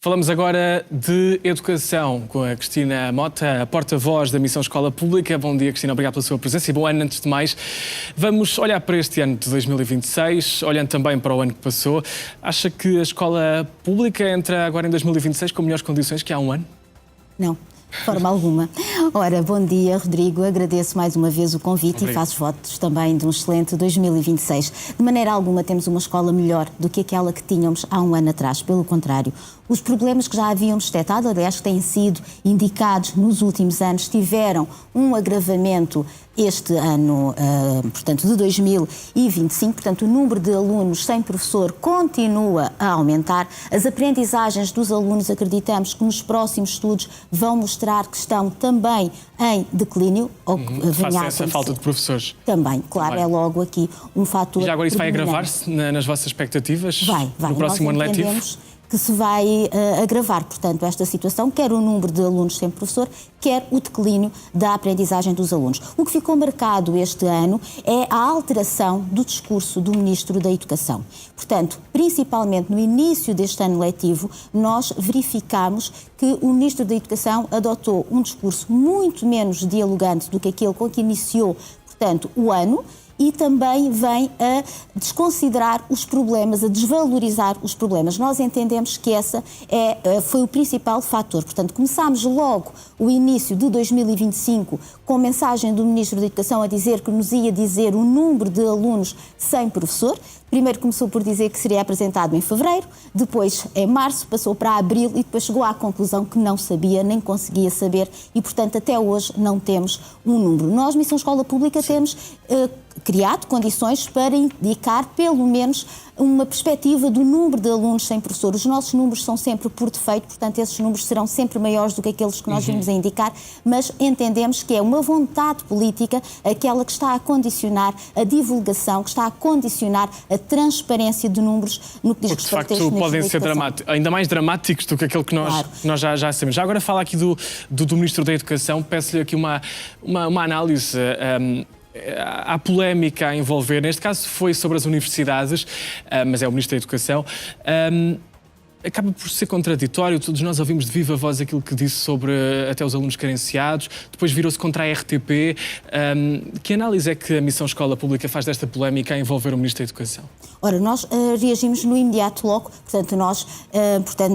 Falamos agora de educação com a Cristina Mota, a porta-voz da Missão Escola Pública. Bom dia, Cristina, obrigado pela sua presença e bom ano antes de mais. Vamos olhar para este ano de 2026, olhando também para o ano que passou. Acha que a escola pública entra agora em 2026 com melhores condições que há um ano? Não, de forma alguma. Ora, bom dia, Rodrigo. Agradeço mais uma vez o convite. Obrigado. E faço votos também de um excelente 2026. De maneira alguma temos uma escola melhor do que aquela que tínhamos há um ano atrás. Pelo contrário, os problemas que já havíamos detectado, aliás, que têm sido indicados nos últimos anos, tiveram um agravamento este ano, portanto, de 2025. Portanto, o número de alunos sem professor continua a aumentar. As aprendizagens dos alunos, acreditamos que nos próximos estudos vão mostrar que estão também em declínio. Face a essa falta de professores. Também, claro, também. É logo aqui um fator. E já agora isso vai agravar-se nas vossas expectativas? Vai. No próximo ano letivo? Que se vai agravar, portanto, esta situação, quer o número de alunos sem professor, quer o declínio da aprendizagem dos alunos. O que ficou marcado este ano é a alteração do discurso do Ministro da Educação. Portanto, principalmente no início deste ano letivo, nós verificamos que o Ministro da Educação adotou um discurso muito menos dialogante do que aquele com que iniciou, portanto, o ano, e também vem a desconsiderar os problemas, a desvalorizar os problemas. Nós entendemos que essa foi o principal fator. Portanto, começámos logo o início de 2025 com mensagem do Ministro da Educação a dizer que nos ia dizer o número de alunos sem professor. Primeiro começou por dizer que seria apresentado em fevereiro, depois em março, passou para abril e depois chegou à conclusão que não sabia, nem conseguia saber e, portanto, até hoje não temos um número. Nós, Missão Escola Pública, temos criado condições para indicar pelo menos uma perspectiva do número de alunos sem professor. Os nossos números são sempre por defeito, portanto esses números serão sempre maiores do que aqueles que nós vimos a indicar, mas entendemos que é uma vontade política aquela que está a condicionar a divulgação, que está a condicionar a transparência de números no que diz respeito a este de facto podem ser ainda mais dramáticos do que aquele que nós já sabemos. Já agora fala aqui do Ministro da Educação, peço-lhe aqui uma análise. Há polémica a envolver, neste caso foi sobre as universidades, mas é o Ministro da Educação. Acaba por ser contraditório, todos nós ouvimos de viva voz aquilo que disse sobre até os alunos carenciados, depois virou-se contra a RTP. Que análise é que a Missão Escola Pública faz desta polémica a envolver o Ministro da Educação? Ora, nós reagimos no imediato logo, portanto, nós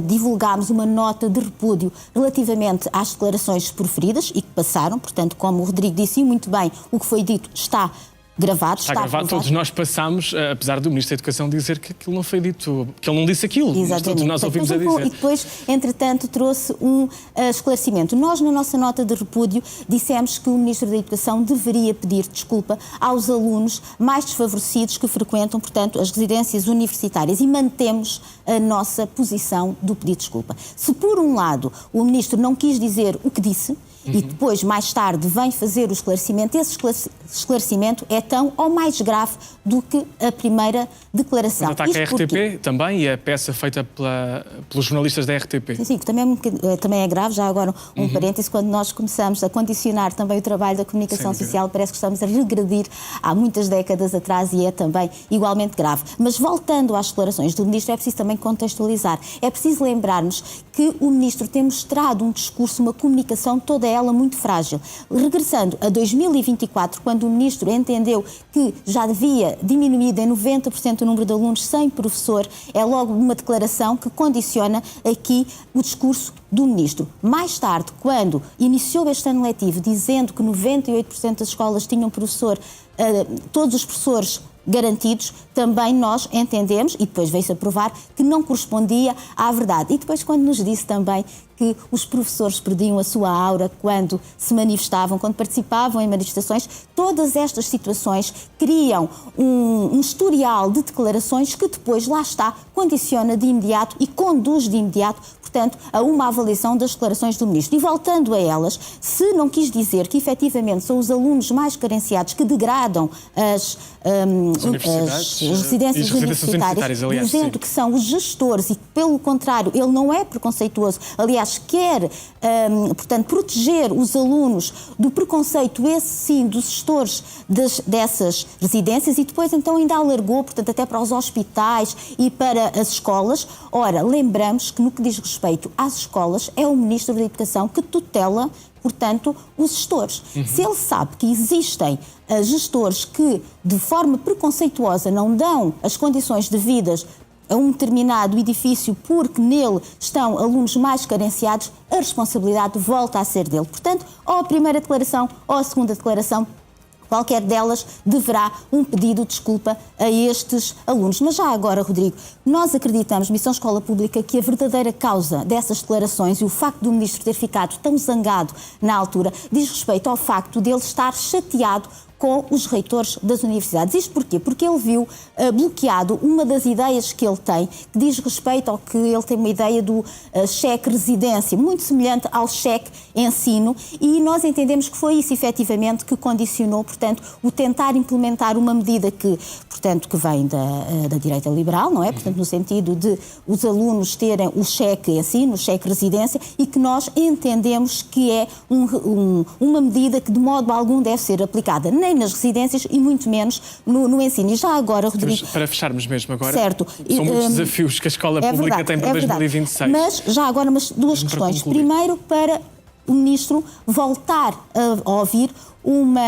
divulgámos uma nota de repúdio relativamente às declarações proferidas e que passaram, portanto, como o Rodrigo disse muito bem, o que foi dito está gravado, está gravado, todos nós passamos, apesar do Ministro da Educação dizer que aquilo não foi dito, que ele não disse aquilo, mas todos nós ouvimos a dizer. E depois, entretanto, trouxe um esclarecimento. Nós, na nossa nota de repúdio, dissemos que o Ministro da Educação deveria pedir desculpa aos alunos mais desfavorecidos que frequentam, portanto, as residências universitárias e mantemos a nossa posição do pedido de desculpa. Se, por um lado, o Ministro não quis dizer o que disse, e depois, mais tarde, vem fazer o esclarecimento. Esse esclarecimento é tão ou mais grave do que a primeira declaração. O ataque à RTP também e a peça feita pelos jornalistas da RTP. Sim, que também é grave. Já agora um parêntese, quando nós começamos a condicionar também o trabalho da comunicação social, parece que estamos a regredir há muitas décadas atrás e é também igualmente grave. Mas voltando às declarações do Ministro, é preciso também contextualizar. É preciso lembrarmos que o Ministro tem mostrado um discurso, uma comunicação toda ela muito frágil. Regressando a 2024, quando o Ministro entendeu que já devia diminuir em 90% o número de alunos sem professor, é logo uma declaração que condiciona aqui o discurso do Ministro. Mais tarde, quando iniciou este ano letivo, dizendo que 98% das escolas tinham professor, todos os professores garantidos, também nós entendemos, e depois veio-se a provar, que não correspondia à verdade. E depois quando nos disse também que os professores perdiam a sua aura quando se manifestavam, quando participavam em manifestações, todas estas situações criam um historial de declarações que depois, lá está, condiciona de imediato e conduz de imediato, portanto, a uma avaliação das declarações do Ministro. E voltando a elas, se não quis dizer que efetivamente são os alunos mais carenciados que degradam as residências universitárias, dizendo que são os gestores e que, pelo contrário, ele não é preconceituoso, aliás, quer, portanto, proteger os alunos do preconceito, esse sim, dos gestores dessas residências, e depois então ainda alargou, portanto, até para os hospitais e para as escolas. Ora, lembramos que no que diz respeito respeito às escolas, é o Ministro da Educação que tutela, portanto, os gestores. Se ele sabe que existem gestores que, de forma preconceituosa, não dão as condições devidas a um determinado edifício porque nele estão alunos mais carenciados, a responsabilidade volta a ser dele. Portanto, ou a primeira declaração ou a segunda declaração, qualquer delas deverá um pedido de desculpa a estes alunos. Mas já agora, Rodrigo, nós acreditamos, Missão Escola Pública, que a verdadeira causa dessas declarações e o facto do Ministro ter ficado tão zangado na altura diz respeito ao facto de ele estar chateado com os reitores das universidades. Isto porquê? Porque ele viu bloqueado uma das ideias que ele tem, que diz respeito ao que ele tem uma ideia do cheque residência, muito semelhante ao cheque ensino, e nós entendemos que foi isso, efetivamente, que condicionou, portanto, o tentar implementar uma medida que, portanto, que vem da direita liberal, não é? Portanto, no sentido de os alunos terem o cheque ensino, o cheque residência, e que nós entendemos que é uma medida que, de modo algum, deve ser aplicada nem nas residências e muito menos no ensino. E já agora, Rodrigo... Para fecharmos mesmo agora, certo. São muitos desafios que a escola pública tem para 2026. Mas já agora duas questões. Primeiro, para o Ministro voltar a ouvir uma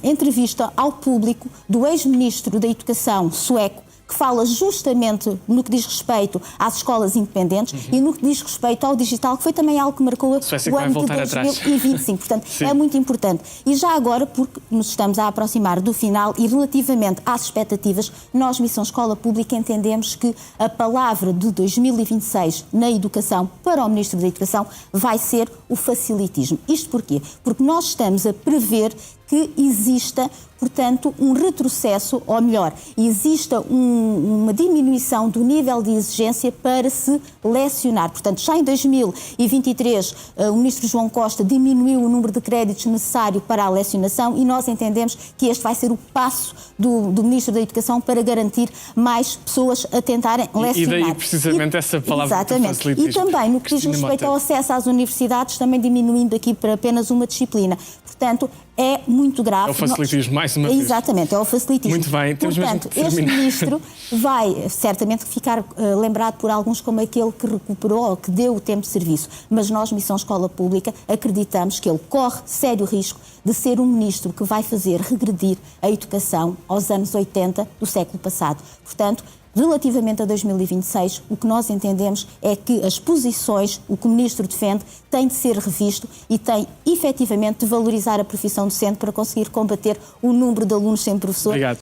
entrevista ao público do ex-Ministro da Educação sueco, que fala justamente no que diz respeito às escolas independentes e no que diz respeito ao digital, que foi também algo que marcou o ano de 2025. Portanto, é muito importante. E já agora, porque nos estamos a aproximar do final e relativamente às expectativas, nós, Missão Escola Pública, entendemos que a palavra de 2026 na educação para o Ministro da Educação vai ser o facilitismo. Isto porquê? Porque nós estamos a prever que exista, portanto, um retrocesso, ou melhor, exista uma diminuição do nível de exigência para se lecionar. Portanto, já em 2023, o Ministro João Costa diminuiu o número de créditos necessário para a lecionação e nós entendemos que este vai ser o passo do Ministro da Educação para garantir mais pessoas a tentarem lecionar. E daí, precisamente, essa palavra exatamente. Do facilitismo. E também, no que diz respeito ao acesso às universidades, também diminuindo aqui para apenas uma disciplina. Portanto, é muito grave. É o facilitismo, mais uma vez. Exatamente, é o facilitismo. Muito bem, temos Portanto, mesmo que terminar. este Ministro vai certamente ficar lembrado por alguns como aquele que recuperou ou que deu o tempo de serviço. Mas nós, Missão Escola Pública, acreditamos que ele corre sério risco de ser um Ministro que vai fazer regredir a educação aos anos 80 do século passado. Portanto, relativamente a 2026, o que nós entendemos é que as posições, o que o Ministro defende, tem de ser revisto e tem, efetivamente, de valorizar a profissão docente para conseguir combater o número de alunos sem professor. Obrigado.